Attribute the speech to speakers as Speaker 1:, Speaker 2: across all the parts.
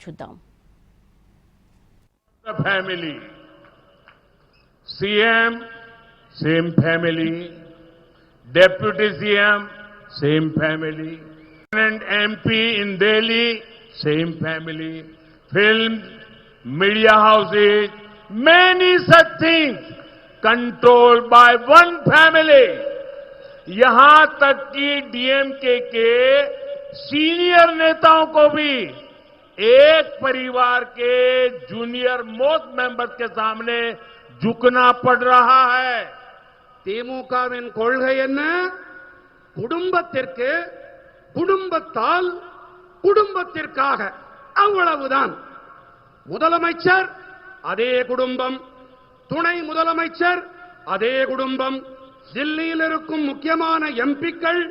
Speaker 1: చూద్దాం.
Speaker 2: Family, CM, same family, Deputy CM, same family, and MP in Delhi, same family, film, media houses, many such things controlled by one family. यहां तक कि DMK के senior नेताओं को भी एक परिवार के जूनियर मोस्ट मेंबर्स के सामने झुकना पड़ रहा है.
Speaker 3: திமுகவின் கொள்கை என்ன? குடும்பத்திற்கு, குடும்பத்தால், குடும்பத்திற்காக, அவ்வளவுதான். முதலமைச்சர் அதே குடும்பம், துணை முதலமைச்சர் அதே குடும்பம், டெல்லியில் இருக்கும் முக்கியமான எம்பிக்கள்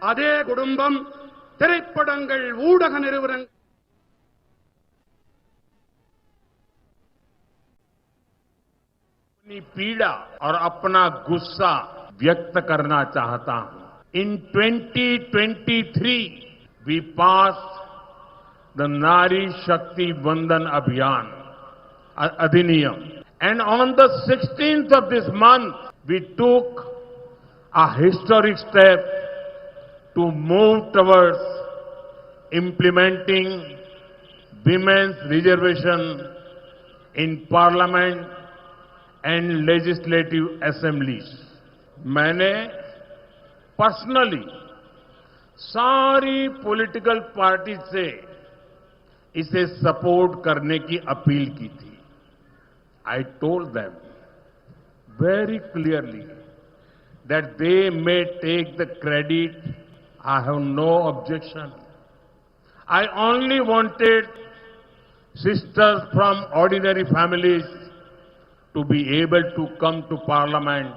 Speaker 3: அதே குடும்பம், திரைப்படங்கள், ஊடக நிறுவனங்கள்
Speaker 2: अपनी पीड़ा और अपना गुस्सा व्यक्त करना चाहता हूं. इन 2023 we passed the Nari Shakti Vandan Abhiyan Adhiniyam, and on the 16th of this month we took a historic step to move towards implementing women's reservation in Parliament and legislative assemblies. मैंने personally सारी political party से इसे support करने की appeal की थी. I told them very clearly that they may take the credit. I have no objection. I only wanted sisters from ordinary families to be able to come to Parliament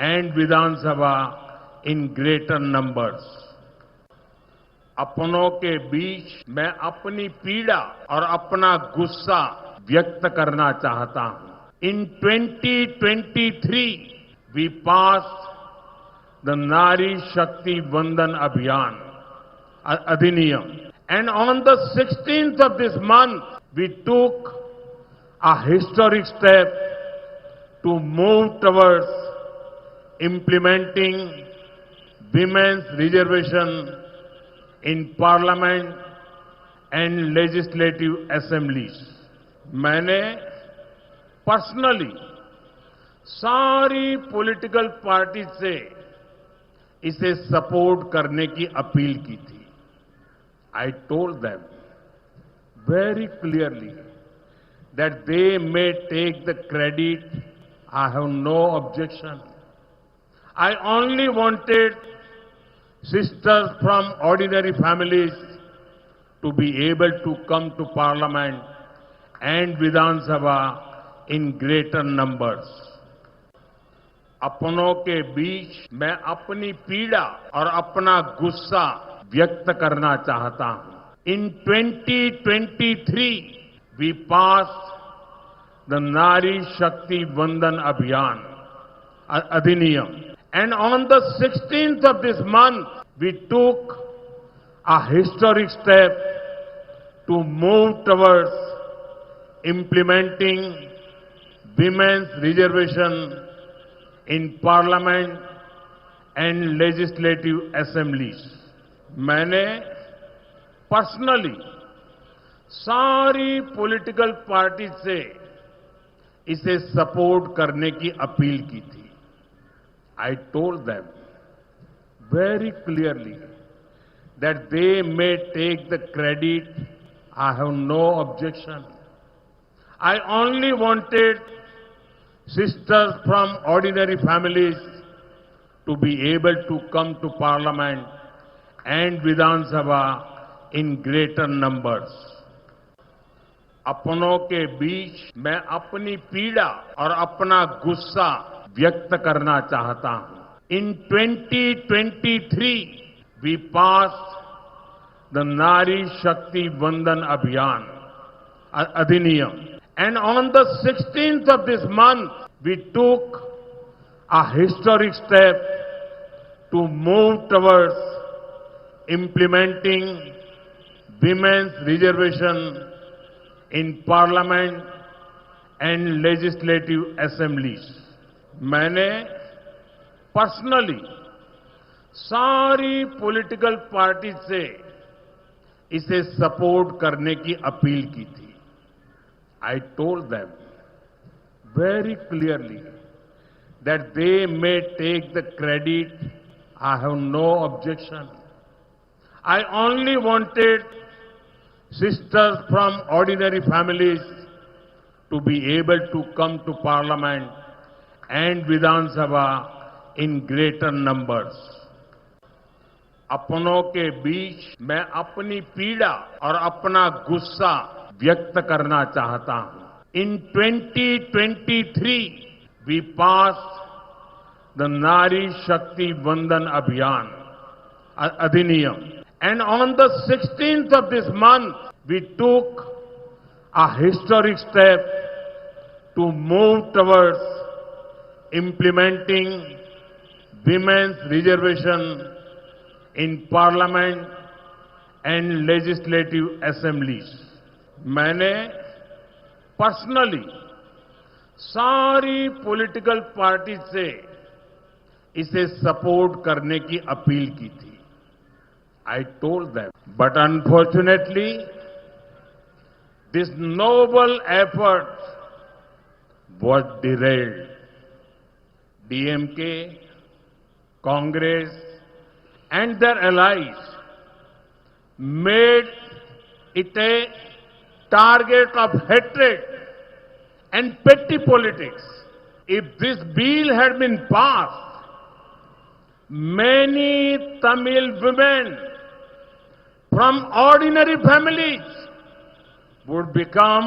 Speaker 2: and Vidhan Sabha in greater numbers. अपनों के बीच मैं अपनी पीड़ा और अपना गुस्सा व्यक्त करना चाहता हूं. In 2023 we passed the Nari Shakti Vandan Abhiyan Adhiniyam, and on the 16th of this month we took a historic step to move towards implementing women's reservation in Parliament and legislative assemblies. मैंने personally सारी political party से इसे support करने की appeal की थी. I told them very clearly that they may take the credit. I have no objection. I only wanted sisters from ordinary families to be able to come to Parliament and Vidhan Sabha in greater numbers. अपनों के बीच मैं अपनी पीड़ा और अपना गुस्सा व्यक्त करना चाहता हूं. In 2023 we passed the Nari Shakti Vandan Abhiyan Adhiniyam, and on the 16th of this month we took a historic step to move towards implementing women's reservation in Parliament and legislative assemblies. मैंने personally सारी political party से इसे support करने की appeal की थी. I told them very clearly that they may take the credit. I have no objection. I only wanted sisters from ordinary families to be able to come to Parliament and Vidhan Sabha in greater numbers. अपनों के बीच मैं अपनी पीड़ा और अपना गुस्सा व्यक्त करना चाहता हूं. In 2023 we passed the Nari Shakti Vandan Abhiyan Adhiniyam, and on the 16th of this month we took a historic step to move towards implementing women's reservation in parliament and legislative assemblies. मैंने personally सारी political party से इसे support करने की appeal की थी. I told them very clearly that they may take the credit. I have no objection. I only wanted sisters from ordinary families to be able to come to Parliament and Vidhan Sabha in greater numbers. अपनों के बीच मैं अपनी पीड़ा और अपना गुस्सा व्यक्त करना चाहता हूं. In 2023, we passed the Nari Shakti Vandan Abhiyan, Adhiniyam. And on the 16th of this month, we took a historic step to move towards implementing women's reservation in Parliament and legislative assemblies. मैंने personally सारी political party से इसे support करने की appeal की थी. I told them, but unfortunately, this noble effort was derailed. DMK, Congress, and their allies made it a target of hatred and petty politics. If this bill had been passed, many Tamil women from ordinary families would become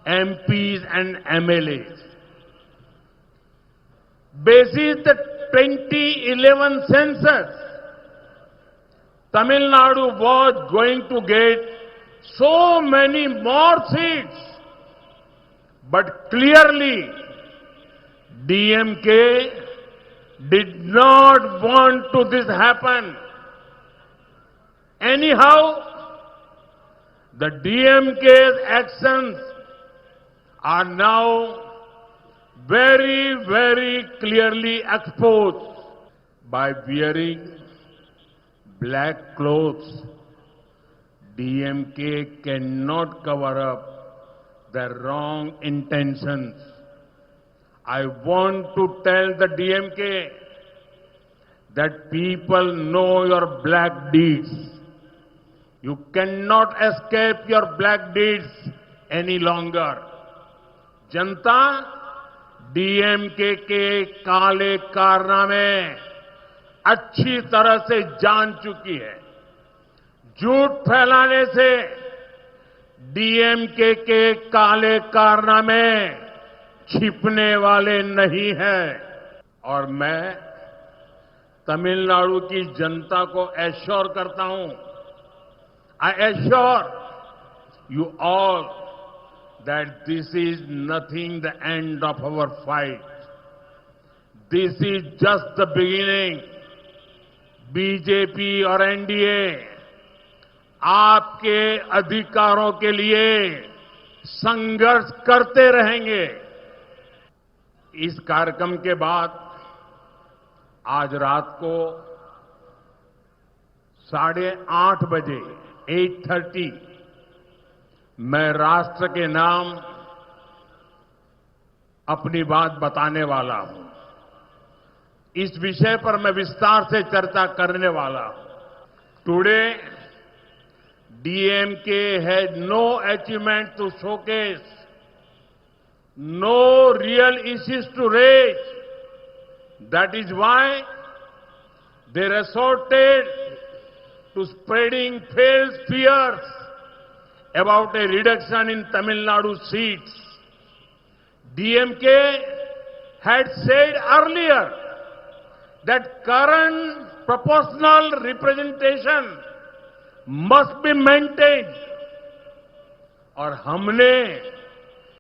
Speaker 2: MPs and MLAs. Basis the 2011 census, Tamil Nadu was going to get so many more seats, but clearly DMK did not want to this happen. Anyhow, the DMK's actions are now very, very clearly exposed. By wearing black clothes, DMK cannot cover up their wrong intentions. I want to tell the DMK that people know your black deeds. You cannot escape your black deeds any longer. Janata DMK के काले कारनामे अच्छी तरह से जान चुकी है. झूठ फैलाने से डीएमके के काले कारनामे छिपने वाले नहीं हैं. और मैं तमिलनाडु की जनता को एश्योर करता हूं, I assure you all that this is nothing the end of our fight. This is just the beginning. BJP और एनडीए आपके अधिकारों के लिए संघर्ष करते रहेंगे. इस कार्यक्रम के बाद आज रात को 8:30 बजे 8:30 मैं राष्ट्र के नाम अपनी बात बताने वाला हूं. इस विषय पर मैं विस्तार से चर्चा करने वाला हूं. Today DMK has no achievement to showcase, no real issues to raise. That is why they resorted to spreading false fears about a reduction in Tamil Nadu seats. DMK had said earlier that current proportional representation must be maintained. और हमने